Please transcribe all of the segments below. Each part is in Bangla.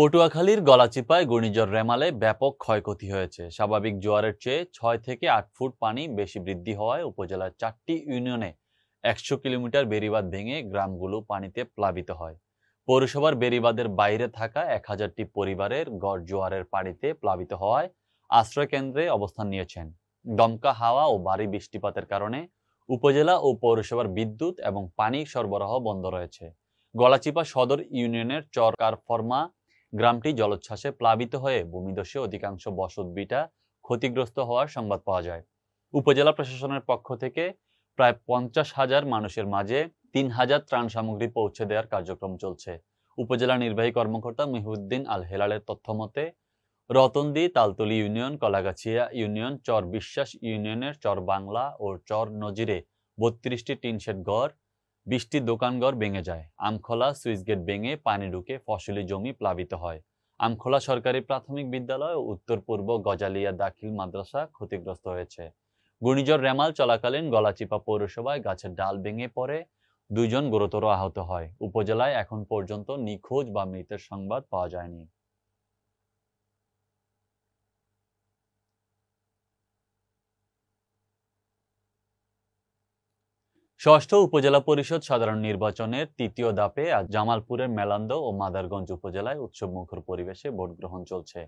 পটুয়াখালীর গলাচিপায় ঘূর্ণিঝড় রেমালে ব্যাপক ক্ষয়ক্ষতি হয়েছে। স্বাভাবিক জোয়ারের চেয়ে ৬ থেকে ৮ ফুট পানি বেশি বৃদ্ধি হওয়ায় উপজেলার ৪টি ইউনিয়নে ১০০ কিলোমিটার বেড়িবাঁধ ভেঙে গ্রামগুলো পানিতে প্লাবিত হয়। পৌরসভার বেড়িবাঁধের বাইরে থাকা ১,০০০টি পরিবারের ঘর জোয়ারের পানিতে প্লাবিত হওয়ায় আশ্রয়কেন্দ্রে অবস্থান নিয়েছেন। দমকা হাওয়া ও ভারী বৃষ্টিপাতের কারণে উপজেলা ও পৌরসভার বিদ্যুৎ এবং পানি সরবরাহ বন্ধ রয়েছে। গলাচিপা সদর ইউনিয়নের চরকারফরমা গ্রামটি জলোচ্ছ্বাসে প্লাবিত হয়ে ভূমিধসে অধিকাংশ বসতভিটা ক্ষতিগ্রস্ত হওয়ার সংবাদ পাওয়া যায়। উপজেলা প্রশাসনের পক্ষ থেকে প্রায় ৫০,০০০ মানুষের মাঝে ৩,০০০ ত্রাণ সামগ্রী পৌঁছে দেওয়ার কার্যক্রম চলছে। উপজেলা নির্বাহী কর্মকর্তা মহিউদ্দিন আল হেলালের তথ্যমতে রতনদী, তালতলী ইউনিয়ন, কলাগাছিয়া ইউনিয়ন, চর বিশ্বাস ইউনিয়নের চর বাংলা ও চর নজিরে ৩২টি টিনশেড ঘর, ২০টি দোকানঘর ভেঙে যায়। আমখোলা সুইচগেট ভেঙে পানি ঢুকে ফসলি জমি প্লাবিত হয়। আমখোলা সরকারি প্রাথমিক বিদ্যালয় ও উত্তর পূর্ব গজালিয়া দাখিল মাদ্রাসা ক্ষতিগ্রস্ত হয়েছে। ঘূর্ণিঝড় রেমাল চলাকালীন গলাচিপা পৌরসভায় গাছের ডাল ভেঙে পড়ে ২ জন গুরুতর আহত হয়। উপজেলায় এখন পর্যন্ত নিখোঁজ বা মৃতের সংবাদ পাওয়া যায়নি। ষষ্ঠ উপজেলা পরিষদ সাধারণ নির্বাচনের তৃতীয় ধাপে আজ জামালপুরের মেলান্দ ও মাদারগঞ্জ উপজেলায় উৎসবমুখর পরিবেশে ভোট গ্রহণ চলছে।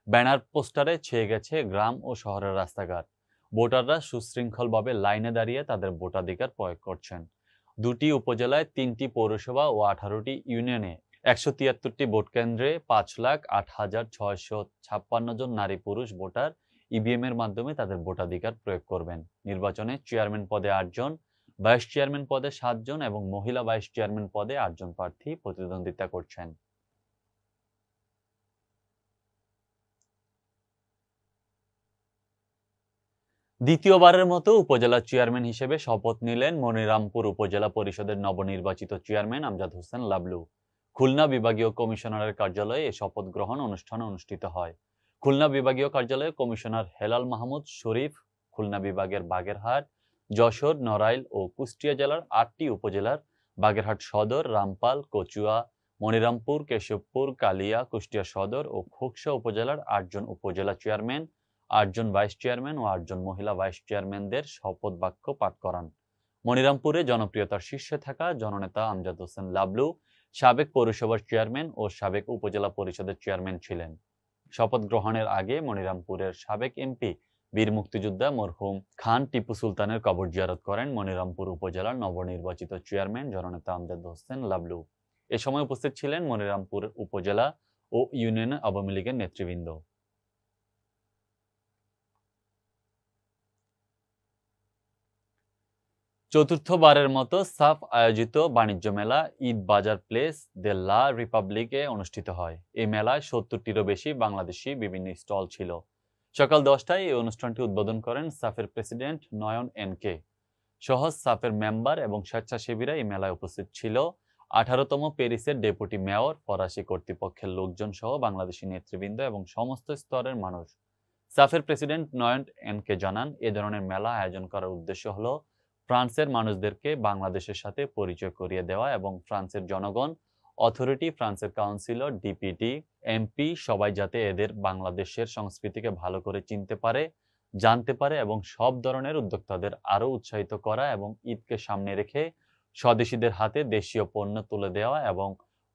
ব্যানার পোস্টারে ছেয়ে গেছে গ্রাম ও শহরের রাস্তাঘাট। ভোটাররা সুশৃঙ্খলভাবে লাইনে দাঁড়িয়ে তাদের ভোটাধিকার প্রয়োগ করছেন। ২টি উপজেলায় ৩টি পৌরসভা ও ১৮টি ইউনিয়নে ১৭৩টি ভোট কেন্দ্রে ৫,০৮,৬৫৬ জন নারী পুরুষ ভোটার ইভিএম এর মাধ্যমে তাদের ভোটাধিকার প্রয়োগ করবেন। নির্বাচনে চেয়ারম্যান পদে ৮ জন, ভাইস চেয়ারম্যান পদে ৭ জন এবং মহিলা ভাইস চেয়ারম্যান পদে ৮ জন প্রার্থী প্রতিদ্বন্দ্বিতা করছেন। দ্বিতীয়বারের মতো উপজেলা চেয়ারম্যান হিসেবে শপথ নিলেন মনিরামপুর উপজেলা পরিষদের নবনির্বাচিত চেয়ারম্যান আমজাদ হোসেন লাবলু। খুলনা বিভাগীয় কমিশনারের কার্যালয়ে এ শপথ গ্রহণ অনুষ্ঠান অনুষ্ঠিত হয়। খুলনা বিভাগীয় কার্যালয়ে কমিশনার হেলাল মাহমুদ শরীফ খুলনা বিভাগের বাগেরহাট, যশোর, নড়াইল ও কুষ্টিয়া জেলার ৮টি উপজেলার বাগেরহাট সদর, রামপাল, কচুয়া, মনিরামপুর, কেশবপুর, কালিয়া, কুষ্টিয়া সদর ও খোকসা উপজেলার ৮ জন উপজেলা চেয়ারম্যান, ৮ জন ভাইস চেয়ারম্যান ও ৮ জন মহিলা ভাইস চেয়ারম্যানদের শপথ বাক্য পাঠ করান। মনিরামপুরে জনপ্রিয়তার শীর্ষে থাকা জননেতা আমজাদ হোসেন লাবলু সাবেক পৌরসভার চেয়ারম্যান ও সাবেক উপজেলা পরিষদের চেয়ারম্যান ছিলেন। শপথ গ্রহণের আগে মনিরামপুরের সাবেক এমপি বীর মুক্তিযোদ্ধা মরহুম খান টিপু সুলতানের কবর জিয়ারত করেন মনিরামপুর উপজেলার নবনির্বাচিত চেয়ারম্যান জননেতা আমজাদ হোসেন লাবলু। এ সময় উপস্থিত ছিলেন মনিরামপুর উপজেলা ও ইউনিয়ন আওয়ামী লীগের নেতৃবৃন্দ। চতুর্থবারের মতো সাফ আয়োজিত বাণিজ্য মেলা ঈদ বাজার প্লেস দে লা রিপাবলিকে অনুষ্ঠিত হয়। এই মেলায় ৭০টিরও বেশি বাংলাদেশি বিভিন্ন স্টল ছিল। সকাল ১০টায় এই অনুষ্ঠানটি উদ্বোধন করেন সাফের প্রেসিডেন্ট নয়ন এন কে সহ সাফের মেম্বার এবং স্বেচ্ছাসেবীরা এই মেলায় উপস্থিত ছিল। ১৮তম প্যারিসের ডেপুটি মেয়র, ফরাসি কর্তৃপক্ষের লোকজন সহ বাংলাদেশি নেতৃবৃন্দ এবং সমস্ত স্তরের মানুষ। সাফের প্রেসিডেন্ট নয়ন এন কে জানান, এ ধরনের মেলা আয়োজন করার উদ্দেশ্য হলো ফ্রান্সের মানুষদেরকে বাংলাদেশের সাথে পরিচয় করিয়ে দেওয়া এবং ফ্রান্সের জনগণ, অথরিটি, ফ্রান্সের কাউন্সিলর, ডিপিটি, এমপি সবাই যাতে এদের বাংলাদেশের সংস্কৃতিকে ভালো করে চিনতে পারে, জানতে পারে এবং সব ধরনের উদ্যোক্তাদের আরও উৎসাহিত করা এবং ঈদকে সামনে রেখে স্বদেশীদের হাতে দেশীয় পণ্য তুলে দেওয়া এবং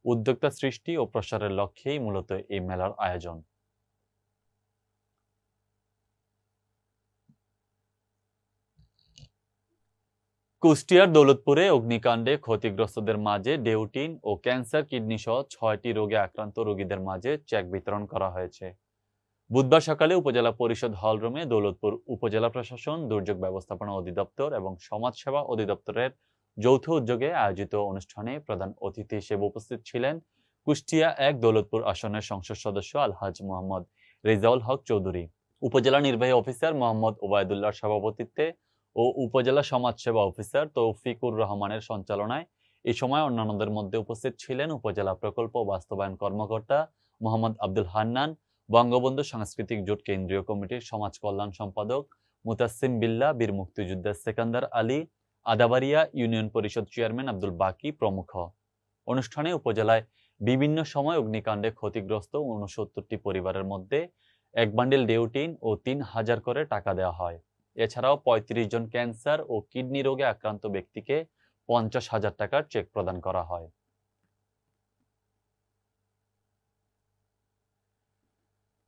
উদ্যোক্তা সৃষ্টি ও প্রসারের লক্ষ্যেই মূলত এই মেলার আয়োজন। কুষ্টিয়ার দৌলতপুরে অগ্নিকাণ্ডে ক্ষতিগ্রস্তদের মাঝে ডেউটিন ও ক্যান্সার, কিডনি সহ ৬টি রোগে আক্রান্ত রোগীদের মাঝে চেক বিতরণ করা হয়েছে। বুধবার সকালে উপজেলা পরিষদ হলরুমে দৌলতপুর উপজেলা প্রশাসন, দুর্যোগ ব্যবস্থাপনা অধিদপ্তর এবং সমাজসেবা অধিদপ্তরের যৌথ উদ্যোগে আয়োজিত অনুষ্ঠানে প্রধান অতিথি হিসেবে উপস্থিত ছিলেন কুষ্টিয়া ১ দৌলতপুর আসনের সংসদ সদস্য আলহাজ মোহাম্মদ রেজাউল হক চৌধুরী। উপজেলা নির্বাহী অফিসার মোহাম্মদ ওবায়দুল্লাহর সভাপতিত্বে ও উপজেলা সমাজসেবা অফিসার তৌফিকুর রহমানের সঞ্চালনায় এ সময় অন্যান্যদের মধ্যে উপস্থিত ছিলেন উপজেলা প্রকল্প বাস্তবায়ন কর্মকর্তা মোহাম্মদ আব্দুল হান্নান, বঙ্গবন্ধু সাংস্কৃতিক জোট কেন্দ্রীয় কমিটির সমাজ কল্যাণ সম্পাদক মুতাসিম বিল্লাহ, বীর মুক্তিযোদ্ধা সেকান্দার আলী, আদাবাড়িয়া ইউনিয়ন পরিষদ চেয়ারম্যান আব্দুল বাকি প্রমুখ। অনুষ্ঠানে উপজেলায় বিভিন্ন সময় অগ্নিকাণ্ডে ক্ষতিগ্রস্ত ৬৯টি পরিবারের মধ্যে ১ বান্ডিল ডেউটিন ও ৩,০০০ করে টাকা দেওয়া হয়। এছাড়াও ৩৫ জন ক্যান্সার ও কিডনি রোগে আক্রান্ত ব্যক্তিকে ৫০,০০০ টাকার চেক প্রদান করা হয়।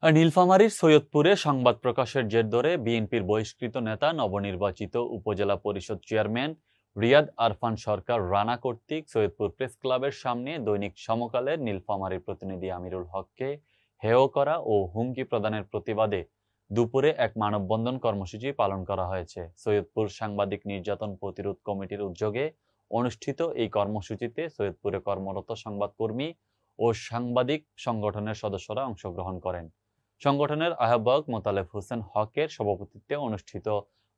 নীলফামারীর সৈয়দপুরে সংবাদ প্রকাশের জের ধরে বিএনপির বহিষ্কৃত নেতা নবনির্বাচিত উপজেলা পরিষদ চেয়ারম্যান রিয়াদ আরফান সরকার রানা কর্তৃক সৈয়দপুর প্রেস ক্লাবের সামনে দৈনিক সমকালের নীলফামারীর প্রতিনিধি আমিরুল হককে হেয় করা ও হুমকি প্রদানের প্রতিবাদে দুপুরে এক মানববন্ধন কর্মসূচি পালন করা হয়েছে। সৈয়দপুর সাংবাদিক নির্যাতন প্রতিরোধ কমিটির উদ্যোগে অনুষ্ঠিত এই কর্মসূচিতে সৈয়দপুরে কর্মরত সংবাদকর্মী ও সাংবাদিক সংগঠনের সদস্যরা অংশগ্রহণ করেন। সংগঠনের আহ্বায়ক মোতালেব হোসেন হকের সভাপতিত্বে অনুষ্ঠিত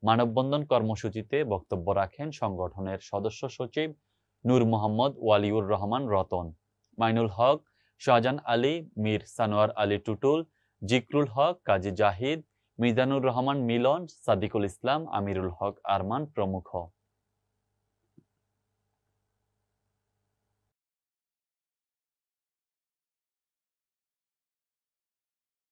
মানববন্ধন কর্মসূচিতে বক্তব্য রাখেন সংগঠনের সদস্য সচিব নূর মোহাম্মদ ওয়ালিউর রহমান রতন, মাইনুল হক, শাহজাহান আলী, মীর সানোয়ার আলী টুটুল, জিকরুল হক, কাজী জাহিদ, মিজানুর রহমান মিলন, সাদিকুল ইসলাম, আমিরুল হক আরমান প্রমুখ।